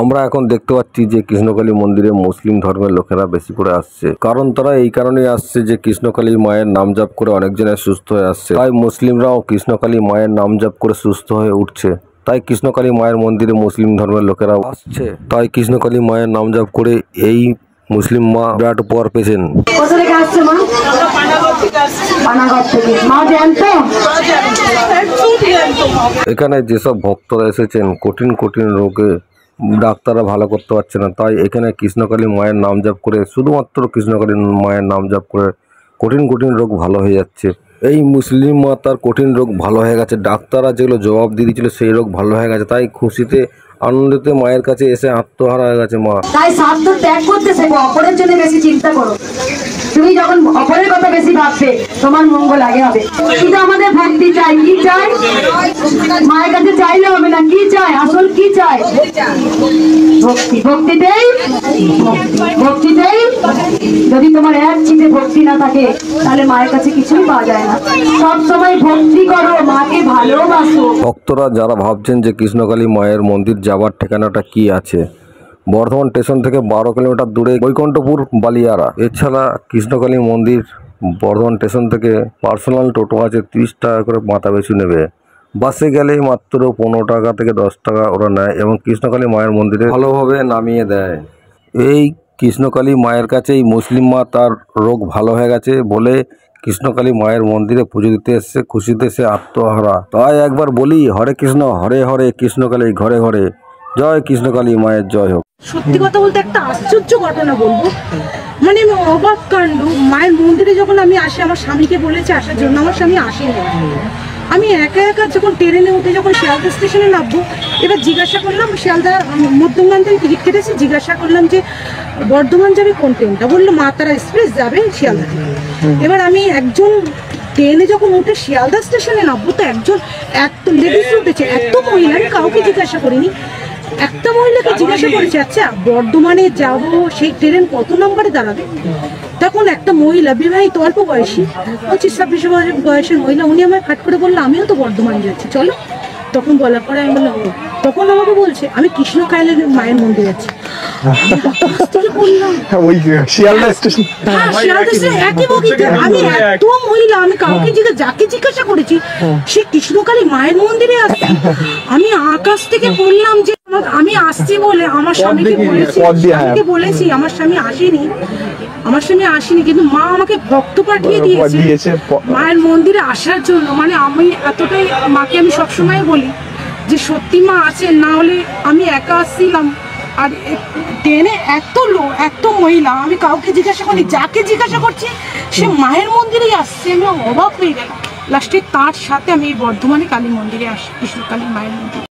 আমরা এখন দেখতে পাচ্ছি যে কৃষ্ণকালী মন্দিরে মুসলিম ধর্মের লোকেরা বেশি করে আসছে, কারণ তারা এই কারণেই আসছে যে কৃষ্ণকালী মায়ের নাম জপ করে অনেকজনের সুস্থ হয়ে আসছে। তাই মুসলিমরাও কৃষ্ণকালী মায়ের নাম জপ করে সুস্থ হয়ে উঠছে। তাই কৃষ্ণকালী মায়ের মন্দিরে মুসলিম ধর্মের লোকেরাও আসছে। তাই কৃষ্ণকালী মায়ের নাম জপ করে এই মুসলিম মা বিরাট উপকার পেয়েছেন। এখানে যেসব ভক্তরা এসেছেন কঠিন কঠিন রোগে ডাক্তাররা ভালো করতে পারছে না, তাই এখানে কৃষ্ণকালী মায়ের নাম জপ করে, শুধুমাত্র কৃষ্ণকালী মায়ের নাম জপ করে কঠিন কঠিন রোগ ভালো হয়ে যাচ্ছে। এই মুসলিম মা তার কঠিন রোগ ভালো হয়ে গেছে, ডাক্তাররা যেগুলো জবাব দিয়ে দিয়েছিল সেই রোগ ভালো হয়ে গেছে। তাই খুশিতে আনন্দিতে মায়ের কাছে এসে আত্মহারা হয়ে গেছে মা। তাই স্বার্থ ত্যাগ করতে শেখো, অপরের জন্য বেশি চিন্তা করো। তুমি যখন অপরের কথা বেশি ভাববে তোমার মঙ্গল আগে হবে। শুধু আমাদের ভক্তি চাই, কি চাই? মায়ের কাছে চাইলে হবে না, কি চাই? আসল কি চাই? ভক্তি। ভক্তিতেই ভক্তিতেই যদি তোমার এক চিতে ভক্তি না থাকে তাহলে মায়ের কাছে কিছুই পাওয়া যায় না। সব সময় ভক্তি করো, মাকে ভালোবাসো। ভক্তরা যারা ভাবছেন যে কৃষ্ণকালী মায়ের মন্দির যাবার ঠিকানাটা কি আছে, বর্ধমান স্টেশন থেকে 12 কিলোমিটার দূরে বৈকুণ্ঠপুর বালিয়ারা। এছাড়া কৃষ্ণকালী মন্দির বর্ধমান স্টেশন থেকে পার্সোনাল টোটো আছে, 30 টাকা করে মাথা পিছু নেবে। বাসে গেলেই মাত্র 15 টাকা থেকে 10 টাকা ওরা নেয় এবং কৃষ্ণকালী মায়ের মন্দিরে ভালোভাবে নামিয়ে দেয়। এই কৃষ্ণকালী মায়ের কাছেই মুসলিম মা তার রোগ ভালো হয়ে গেছে বলে কৃষ্ণকালী মায়ের মন্দিরে পুজো দিতে এসছে, খুশিতে সে আত্মহারা। তাই একবার বলি, হরে কৃষ্ণ হরে হরে, কৃষ্ণকালী ঘরে ঘরে, জয় কৃষ্ণকালী মায়ের জয় হোক। সত্যি কথা বলতে একটা আশ্চর্য ঘটনা বলবো, মানে অবাক কাণ্ড। মায়ের মন্দিরে যখন আমি আসি, আমার স্বামীকে বলেছি আসার জন্য, আমার স্বামী আসেনি। আমি একা একা যখন ট্রেনে উঠে যখন শিয়ালদা স্টেশনে নামবো, এবার জিজ্ঞাসা করলাম, শিয়ালদা মধ্যমগ্রাম থেকে টিকিট কেটেছি, জিজ্ঞাসা করলাম যে বর্ধমান যাবে কোন ট্রেনটা? বললো মা তারা এক্সপ্রেস যাবে শিয়ালদা থেকে। এবার আমি একজন ট্রেনে যখন উঠে শিয়ালদা স্টেশনে নামবো, তো একজন এত লেডিস উঠেছে, এত মহিলা, আমি কাউকে জিজ্ঞাসা করিনি। একটা মহিলাকে জিজ্ঞাসা করেছে, আচ্ছা বর্ধমানে যাবো, সেই ট্রেন কত নম্বরে দাঁড়াবে? তখন একটা মহিলা, বিবাহিত অল্প বয়সী, 25-26 বয়সের মহিলা, উনি আমায় ফাট করে বললো আমিও তো বর্ধমান যাচ্ছি, চলো। তখন বলার পরে আমি বললাম, তখন আমাকে বলছে আমি কৃষ্ণকালী মায়ের মন্দিরে যাচ্ছি। আমি এত মহিলা, আমি কাউকে যাকে জিজ্ঞাসা করেছি সে কৃষ্ণকালী মায়ের মন্দিরে আসছে। আমি আকাশ থেকে বললাম যে আমি আসছি বলে আমার স্বামীকে বলেছি, আমার স্বামী আসেনি, কিন্তু মা আমাকে ভক্ত পাঠিয়ে দিয়েছে মায়ের মন্দিরে আসার জন্য। মানে আমি এতটাই মাকে আমি সবসময় বলি যে সত্যি মা আছেন, না হলে আমি একা আসছিলাম। আর ট্রেনে এত লোক, এত মহিলা, আমি কাউকে জিজ্ঞাসা করি, যাকে জিজ্ঞাসা করছি সে মায়ের মন্দিরেই আসছে। আমি অবাক হয়ে গেলাম। লাস্টে তার সাথে আমি বর্ধমানে কালী মন্দিরে আসি, কৃষ্ণকালী মায়ের মন্দির।